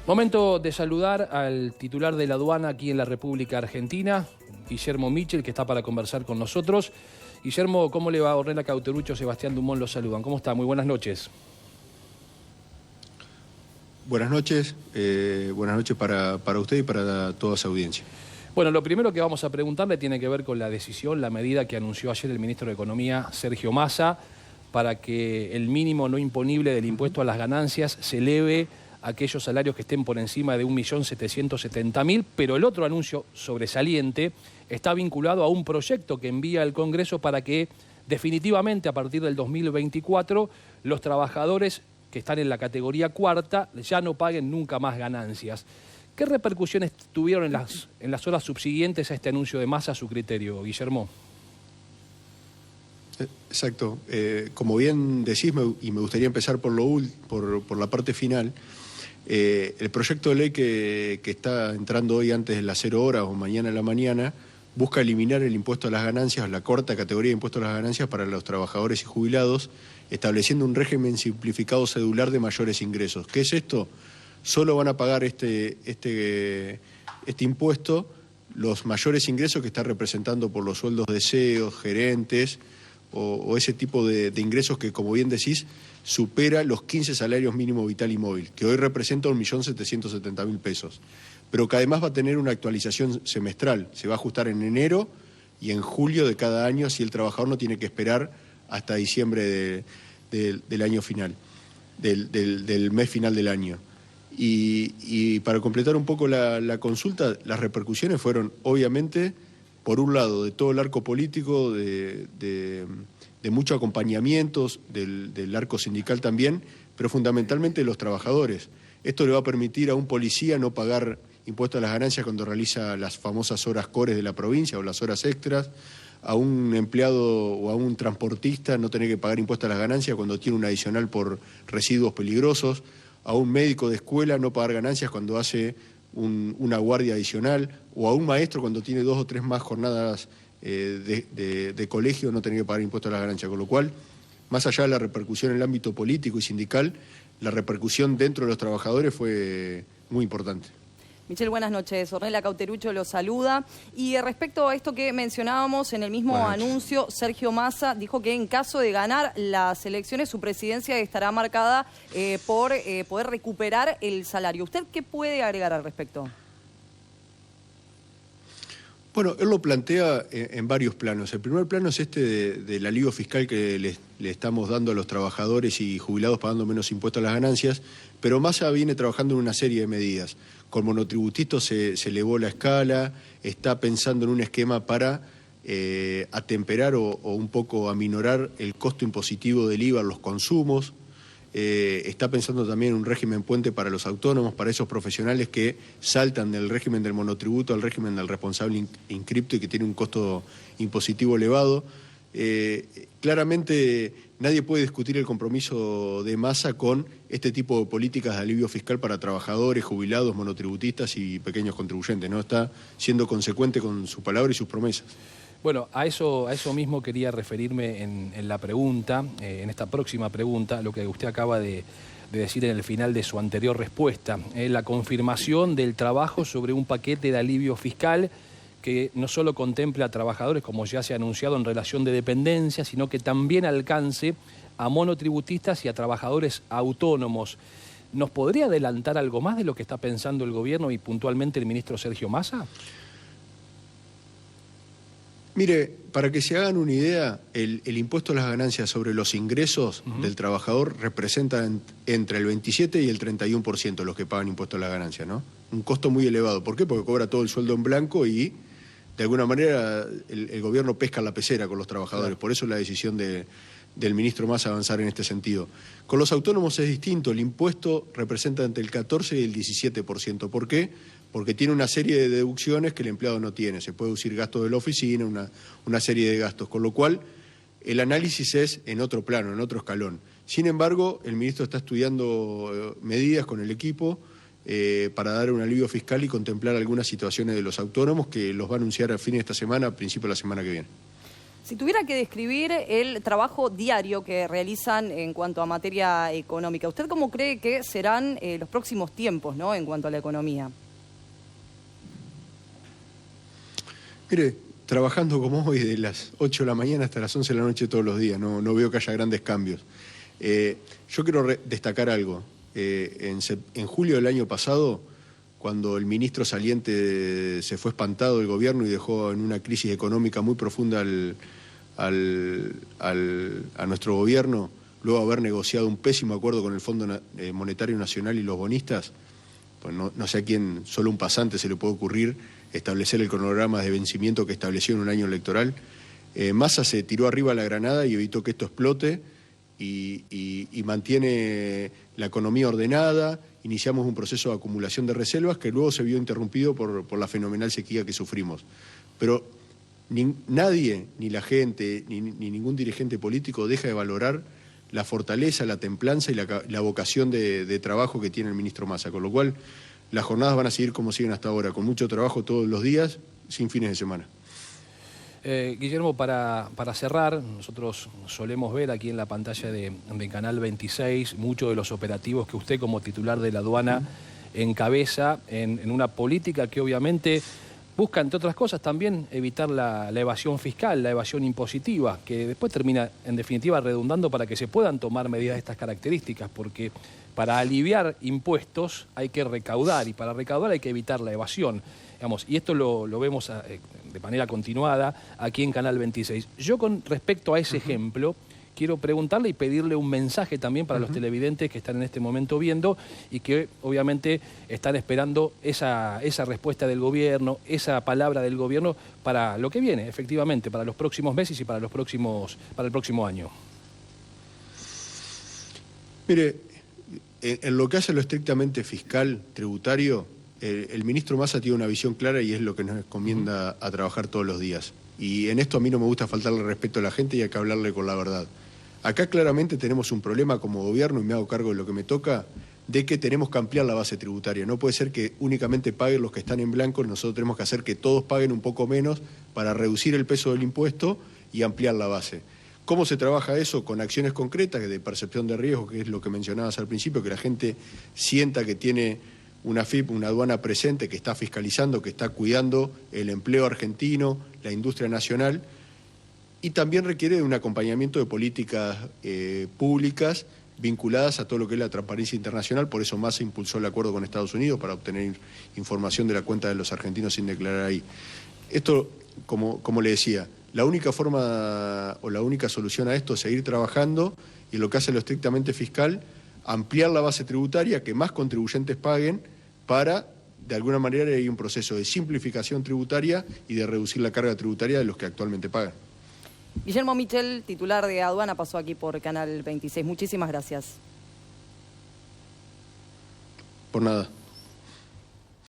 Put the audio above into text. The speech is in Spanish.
Momento de saludar al titular de la aduana aquí en la República Argentina, Guillermo Michel, que está para conversar con nosotros. Guillermo, ¿cómo le va? Ornella Cauterucho, Sebastián Dumont los saludan. ¿Cómo está? Muy buenas noches. Buenas noches para usted y para toda su audiencia. Bueno, lo primero que vamos a preguntarle tiene que ver con la decisión, la medida que anunció ayer el ministro de Economía, Sergio Massa, para que el mínimo no imponible del impuesto a las ganancias se eleve a aquellos salarios que estén por encima de 1.770.000, pero el otro anuncio sobresaliente está vinculado a un proyecto que envía el Congreso para que definitivamente a partir del 2024 los trabajadores que están en la categoría cuarta ya no paguen nunca más ganancias. ¿Qué repercusiones tuvieron en las horas subsiguientes a este anuncio de Massa a su criterio, Guillermo? Exacto. Como bien decís, y me gustaría empezar por la parte final, el proyecto de ley que está entrando hoy antes de las 0 horas o mañana en la mañana busca eliminar el impuesto a las ganancias, la corta categoría de impuesto a las ganancias para los trabajadores y jubilados, estableciendo un régimen simplificado cedular de mayores ingresos. ¿Qué es esto? Solo van a pagar este impuesto los mayores ingresos que está representando por los sueldos de CEOs, gerentes o ese tipo de ingresos que, como bien decís, supera los 15 salarios mínimo vital y móvil, que hoy representa 1.770.000 pesos. Pero que además va a tener una actualización semestral, se va a ajustar en enero y en julio de cada año, si el trabajador no tiene que esperar hasta diciembre del año final, del mes final del año. Y para completar un poco la consulta, las repercusiones fueron, obviamente, por un lado, de todo el arco político, de mucho acompañamiento, del arco sindical también, pero fundamentalmente de los trabajadores. Esto le va a permitir a un policía no pagar impuestos a las ganancias cuando realiza las famosas horas cores de la provincia o las horas extras, a un empleado o a un transportista no tener que pagar impuestos a las ganancias cuando tiene un adicional por residuos peligrosos, a un médico de escuela no pagar ganancias cuando hace una guardia adicional, o a un maestro cuando tiene 2 o 3 más jornadas de colegio no tener que pagar impuestos a las ganancias. Con lo cual, más allá de la repercusión en el ámbito político y sindical, la repercusión dentro de los trabajadores fue muy importante. Michel, buenas noches. Ornella Cauterucho lo saluda. Y respecto a esto que mencionábamos en el mismo anuncio, Sergio Massa dijo que en caso de ganar las elecciones, su presidencia estará marcada por poder recuperar el salario. ¿Usted qué puede agregar al respecto? Bueno, él lo plantea en varios planos. El primer plano es este del alivio fiscal que le estamos dando a los trabajadores y jubilados pagando menos impuestos a las ganancias, pero Massa viene trabajando en una serie de medidas. Con monotributistas se elevó la escala, está pensando en un esquema para atemperar o un poco aminorar el costo impositivo del IVA a los consumos. Está pensando también en un régimen puente para los autónomos, para esos profesionales que saltan del régimen del monotributo al régimen del responsable inscripto y que tiene un costo impositivo elevado. Claramente nadie puede discutir el compromiso de Massa con este tipo de políticas de alivio fiscal para trabajadores, jubilados, monotributistas y pequeños contribuyentes, ¿no? Está siendo consecuente con su palabra y sus promesas. Bueno, a eso mismo quería referirme en la pregunta, en esta próxima pregunta, lo que usted acaba de decir en el final de su anterior respuesta, la confirmación del trabajo sobre un paquete de alivio fiscal que no solo contemple a trabajadores, como ya se ha anunciado, en relación de dependencia, sino que también alcance a monotributistas y a trabajadores autónomos. ¿Nos podría adelantar algo más de lo que está pensando el gobierno y puntualmente el ministro Sergio Massa? Mire, para que se hagan una idea, el impuesto a las ganancias sobre los ingresos del trabajador representa entre el 27 y el 31% de los que pagan impuesto a las ganancias, ¿no? Un costo muy elevado. ¿Por qué? Porque cobra todo el sueldo en blanco y, de alguna manera, el gobierno pesca la pecera con los trabajadores. Claro. Por eso la decisión del ministro Massa avanzar en este sentido. Con los autónomos es distinto. El impuesto representa entre el 14 y el 17%. ¿Por qué? Porque tiene una serie de deducciones que el empleado no tiene. Se puede deducir gastos de la oficina, una serie de gastos, con lo cual el análisis es en otro plano, en otro escalón. Sin embargo, el ministro está estudiando medidas con el equipo para dar un alivio fiscal y contemplar algunas situaciones de los autónomos que los va a anunciar a fines de esta semana, a principio de la semana que viene. Si tuviera que describir el trabajo diario que realizan en cuanto a materia económica, ¿usted cómo cree que serán los próximos tiempos, ¿no?, en cuanto a la economía? Mire, trabajando como hoy de las 8 de la mañana hasta las 11 de la noche todos los días, no veo que haya grandes cambios. Yo quiero destacar algo. En julio del año pasado, cuando el ministro saliente se fue espantado del gobierno y dejó en una crisis económica muy profunda a nuestro gobierno, luego de haber negociado un pésimo acuerdo con el Fondo Monetario Nacional y los bonistas, pues no sé a quién, solo un pasante se le puede ocurrir establecer el cronograma de vencimiento que estableció en un año electoral. Massa se tiró arriba a la granada y evitó que esto explote y mantiene la economía ordenada. Iniciamos un proceso de acumulación de reservas que luego se vio interrumpido por la fenomenal sequía que sufrimos. Pero nadie, ni la gente, ni ningún dirigente político deja de valorar la fortaleza, la templanza y la vocación de trabajo que tiene el ministro Massa, con lo cual las jornadas van a seguir como siguen hasta ahora, con mucho trabajo todos los días, sin fines de semana. Guillermo, para cerrar, nosotros solemos ver aquí en la pantalla de Canal 26 muchos de los operativos que usted como titular de la aduana encabeza en una política que obviamente busca, entre otras cosas, también evitar la evasión fiscal, la evasión impositiva, que después termina, en definitiva, redundando para que se puedan tomar medidas de estas características, porque para aliviar impuestos hay que recaudar, y para recaudar hay que evitar la evasión. Digamos, y esto lo vemos de manera continuada aquí en Canal 26. Yo, con respecto a ese ejemplo, quiero preguntarle y pedirle un mensaje también para los televidentes que están en este momento viendo y que obviamente están esperando esa respuesta del gobierno, esa palabra del gobierno para lo que viene, efectivamente, para los próximos meses y para el próximo año. Mire, en lo que hace a lo estrictamente fiscal, tributario, el ministro Massa tiene una visión clara y es lo que nos encomienda a trabajar todos los días. Y en esto a mí no me gusta faltarle respeto a la gente y hay que hablarle con la verdad. Acá claramente tenemos un problema como gobierno, y me hago cargo de lo que me toca, de que tenemos que ampliar la base tributaria. No puede ser que únicamente paguen los que están en blanco, nosotros tenemos que hacer que todos paguen un poco menos para reducir el peso del impuesto y ampliar la base. ¿Cómo se trabaja eso? Con acciones concretas de percepción de riesgo, que es lo que mencionabas al principio, que la gente sienta que tiene una FIP, una aduana presente, que está fiscalizando, que está cuidando el empleo argentino, la industria nacional, y también requiere de un acompañamiento de políticas públicas vinculadas a todo lo que es la transparencia internacional. Por eso Massa impulsó el acuerdo con Estados Unidos para obtener información de la cuenta de los argentinos sin declarar ahí. Esto, como le decía, la única forma o la única solución a esto es seguir trabajando y lo que hace lo estrictamente fiscal, ampliar la base tributaria, que más contribuyentes paguen para, de alguna manera, hay un proceso de simplificación tributaria y de reducir la carga tributaria de los que actualmente pagan. Guillermo Michel, titular de aduana, pasó aquí por Canal 26. Muchísimas gracias. Por nada.